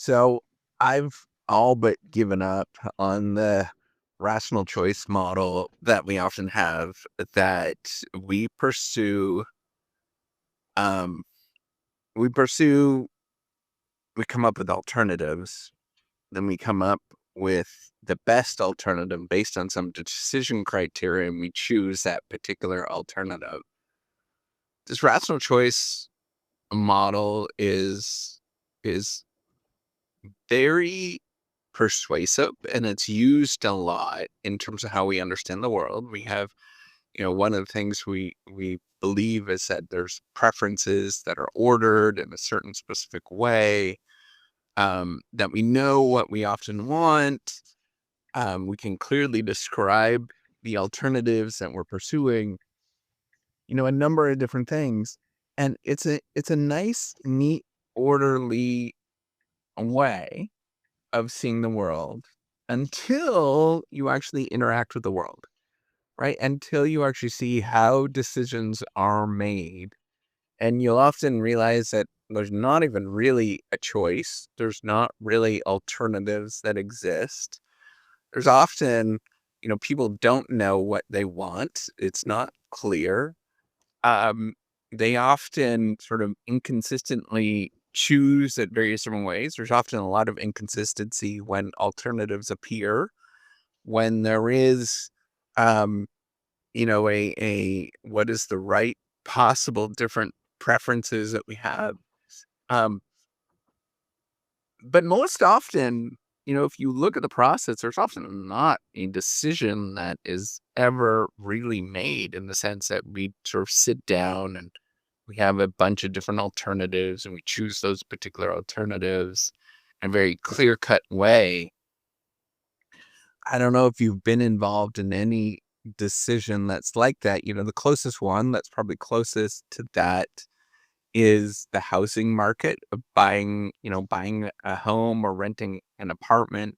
So I've all but given up on the rational choice model that we often have that we pursue. Um, we pursue, we come up with alternatives, then we come up with the best alternative based on some decision criteria, and we choose that particular alternative. This rational choice model is very persuasive, and it's used a lot in terms of how we understand the world. We have, one of the things we believe is that there's preferences that are ordered in a certain specific way, that we know what we often want. We can clearly describe the alternatives that we're pursuing, a number of different things. And it's a nice, neat, orderly way of seeing the world until you actually interact with the world, right? Until you actually see how decisions are made. And you'll often realize that there's not even really a choice. There's not really alternatives that exist. There's often, people don't know what they want. It's not clear. Um, they often sort of inconsistently choose at various different ways. There's often a lot of inconsistency when alternatives appear, when there is, um, a what is the right possible different preferences that we have. Um, but most often, if you look at the process, there's often not a decision that is ever really made in the sense that we sort of sit down and we have a bunch of different alternatives and we choose those particular alternatives in a very clear cut way. I don't know if you've been involved in any decision that's like that. The closest one that's probably closest to that is the housing market of buying a home or renting an apartment.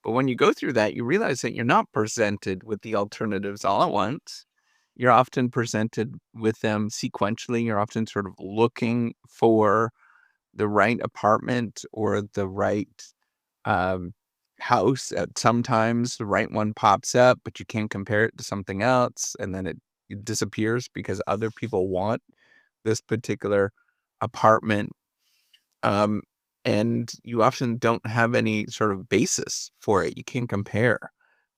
But when you go through that, you realize that you're not presented with the alternatives all at once. You're often presented with them sequentially. You're often sort of looking for the right apartment or the right um, house. Sometimes the right one pops up, but you can't compare it to something else, and then it disappears because other people want this particular apartment. Um, and you often don't have any sort of basis for it. You can't compare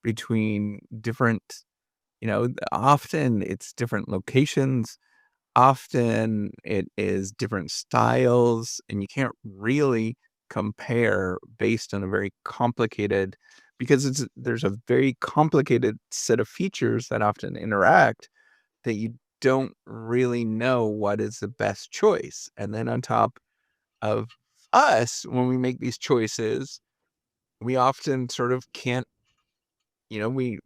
between different, often it's different locations, often it is different styles, and you can't really compare based on a very complicated because there's a very complicated set of features that often interact that you don't really know what is the best choice. And then on top of us, when we make these choices, we often sort of can't, we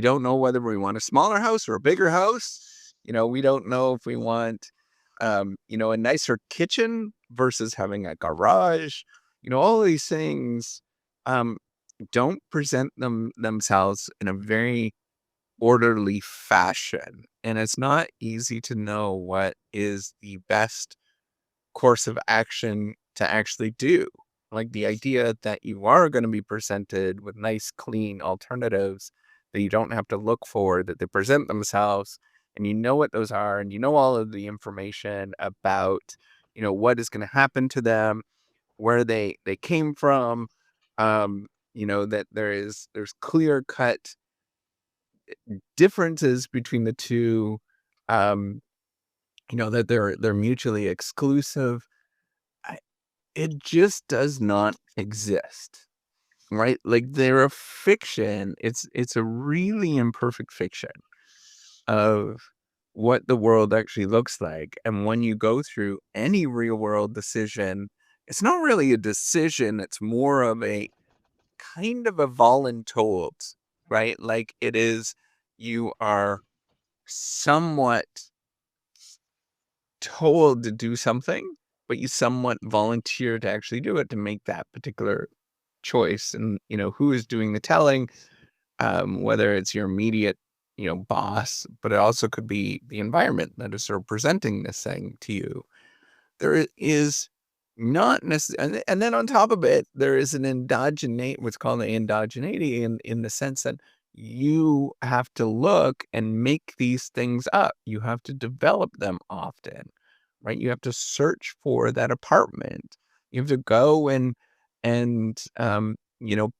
don't know whether we want a smaller house or a bigger house. We don't know if we want, a nicer kitchen versus having a garage. All of these things um, don't present themselves in a very orderly fashion. And it's not easy to know what is the best course of action to actually do. Like the idea that you are going to be presented with nice, clean alternatives that you don't have to look for, that they present themselves, and you know what those are, and you know all of the information about, what is going to happen to them, where they came from, that there's clear cut differences between the two, um, that they're mutually exclusive. I, it just does not exist, right? Like they're a fiction. It's a really imperfect fiction of what the world actually looks like. And when you go through any real world decision, it's not really a decision. It's more of a kind of a voluntold, right? Like it is, you are somewhat told to do something, but you somewhat volunteer to actually do it to make that particular choice. And, who is doing the telling, whether it's your immediate, boss, but it also could be the environment that is sort of presenting this thing to you. There is Not necessarily, and then on top of it, there is what's called an endogeneity in the sense that you have to look and make these things up. You have to develop them often, right? You have to search for that apartment. You have to go and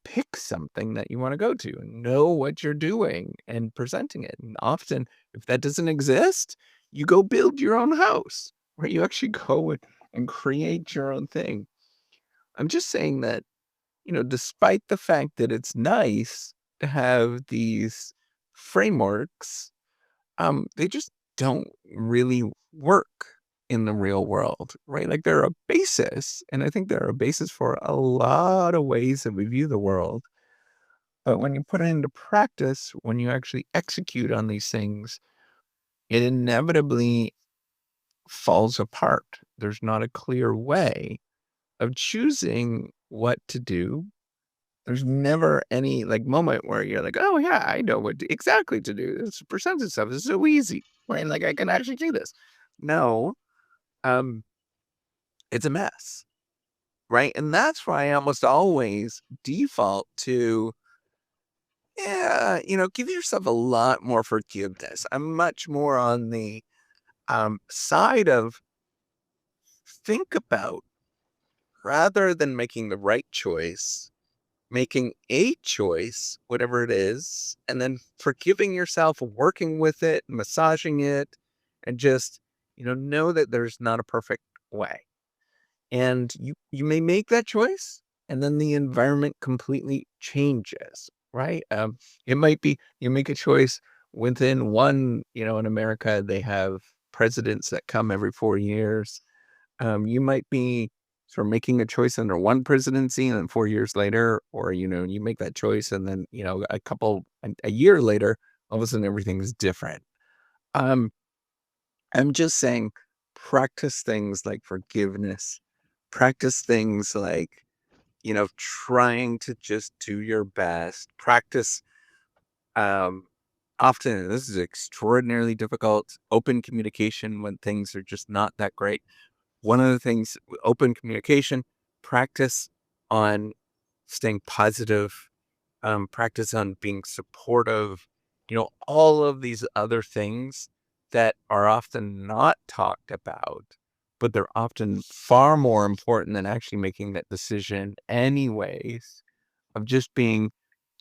pick something that you want to go to and know what you're doing and presenting it. And often, if that doesn't exist, you go build your own house, right? You actually go and create your own thing. I'm just saying that, despite the fact that it's nice to have these frameworks, they just don't really work in the real world, right? Like they're a basis, and I think they're a basis for a lot of ways that we view the world. But when you put it into practice, when you actually execute on these things, it inevitably falls apart. There's not a clear way of choosing what to do. There's never any like moment where you're like, oh yeah, I know exactly to do. This percentage stuff is so easy, right? Like I can actually do this. No, um, it's a mess, right? And that's why I almost always default to, yeah, give yourself a lot more forgiveness. I'm much more on the side of think about rather than making the right choice, making a choice, whatever it is, and then forgiving yourself, working with it, massaging it, and just, know that there's not a perfect way. And you may make that choice, and then the environment completely changes, right? It might be you make a choice within one, in America, they have presidents that come every 4 years. You might be sort of making a choice under one presidency and then 4 years later, or, you make that choice and then, a year later, all of a sudden everything's different. Um, I'm just saying practice things like forgiveness, practice things like, trying to just do your best, practice, um, often this is extraordinarily difficult, open communication when things are just not that great. One of the things, open communication, practice on staying positive, practice on being supportive, all of these other things that are often not talked about, but they're often far more important than actually making that decision anyways, of just being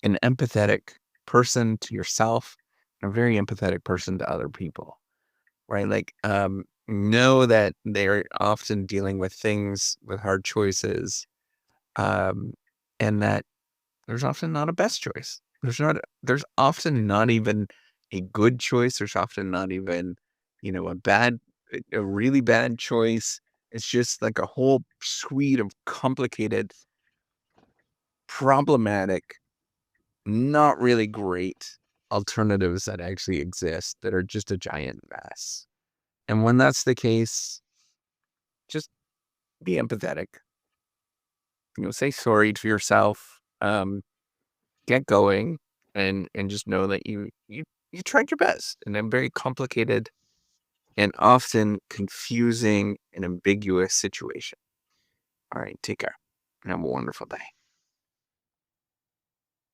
an empathetic person to yourself, and a very empathetic person to other people. Right, like, know that they're often dealing with things with hard choices, um, and that there's often not a best choice. There's often not even a good choice, there's often not even, a really bad choice. It's just like a whole suite of complicated, problematic, not really great alternatives that actually exist that are just a giant mess. And when that's the case, just be empathetic. Say sorry to yourself. Get going, and just know that you tried your best in a very complicated and often confusing and ambiguous situation. All right, take care and have a wonderful day.